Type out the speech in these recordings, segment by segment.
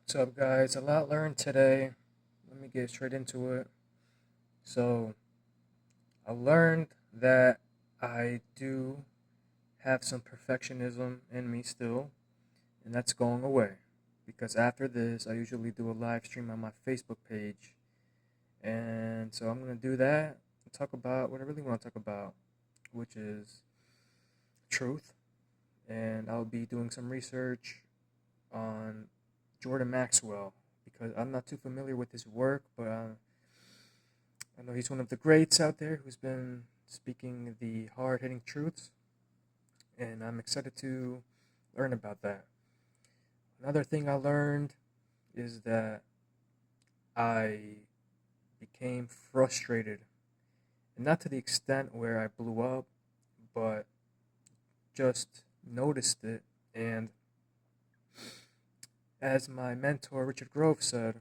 What's up, guys? A lot learned today. Let me get straight into it. So, I learned that I do have some perfectionism in me still, and that's going away. Because after this, I usually do a live stream on my Facebook page. And so I'm going to do that and talk about what I really want to talk about, which is truth. And I'll be doing some research on Jordan Maxwell because I'm not too familiar with his work, but I know he's one of the greats out there who's been speaking the hard hitting truths, and I'm excited to learn about that. Another thing I learned is that I became frustrated, and not to the extent where I blew up, but just noticed it. And as my mentor, Richard Grove, said,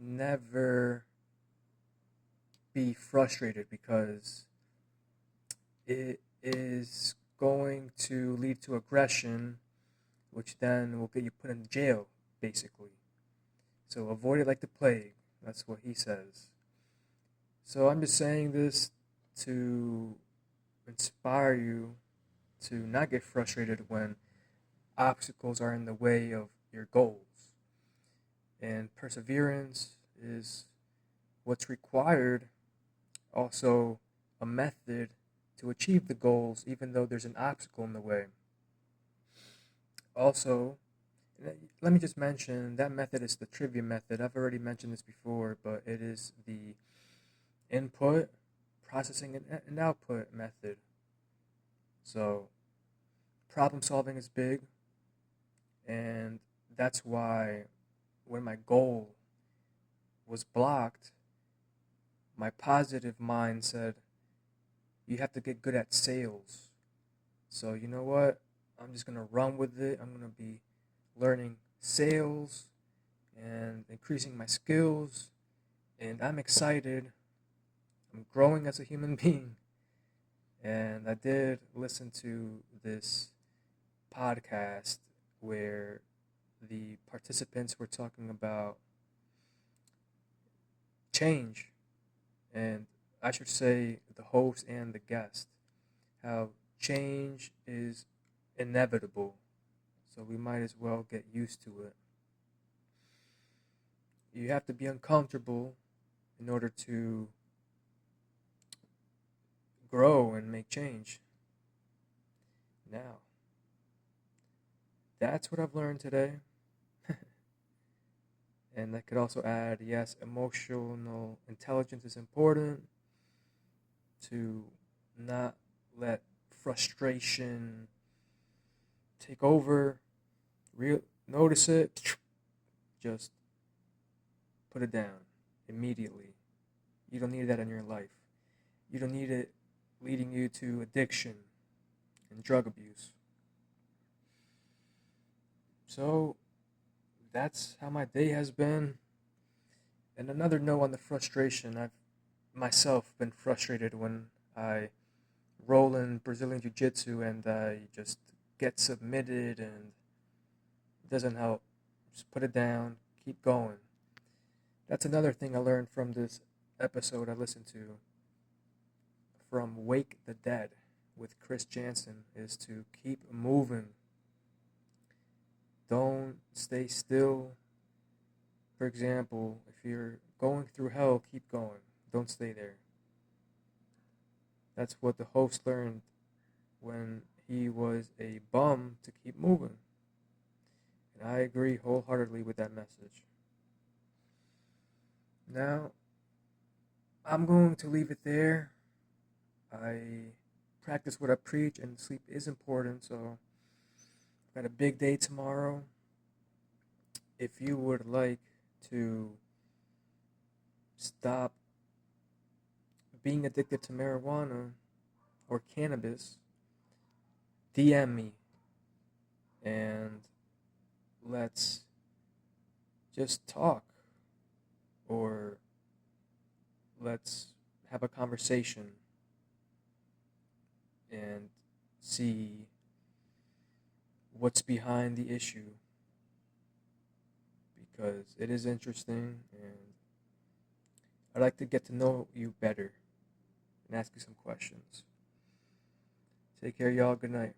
never be frustrated because it is going to lead to aggression, which then will get you put in jail, basically. So avoid it like the plague. That's what he says. So I'm just saying this to inspire you to not get frustrated when obstacles are in the way of your goals. And perseverance is what's required, also a method to achieve the goals, even though there's an obstacle in the way. Also, let me just mention that method is the trivia method. I've already mentioned this before, but it is the input, processing, and output method. So, problem solving is big, and that's why when my goal was blocked, my positive mind said, you have to get good at sales. So, you know what? I'm just going to run with it. I'm going to be learning sales and increasing my skills. And I'm excited. I'm growing as a human being. And I did listen to this podcast where the participants were talking about change. And I should say the host and the guest, how change is inevitable. So we might as well get used to it. You have to be uncomfortable in order to grow and make change. Now, that's what I've learned today. And I could also add yes, emotional intelligence is important to not let frustration take over. Notice it, just put it down immediately. You don't need that in your life. You don't need it leading you to addiction and drug abuse. So that's how my day has been. And another note on the frustration, I've myself been frustrated when I roll in Brazilian Jiu Jitsu and I just get submitted and it doesn't help. Just put it down, keep going. That's another thing I learned from this episode I listened to from Wake the Dead with Chris Jansen is to keep moving. Don't stay still. For example, if you're going through hell, keep going. Don't stay there. That's what the host learned when he was a bum to keep moving. And I agree wholeheartedly with that message. Now, I'm going to leave it there. I practice what I preach, and sleep is important, so I've got a big day tomorrow. If you would like to stop being addicted to marijuana or cannabis, DM me and let's just talk or let's have a conversation and see what's behind the issue. because it is interesting and I'd like to get to know you better and ask you some questions. Take care, y'all. Good night.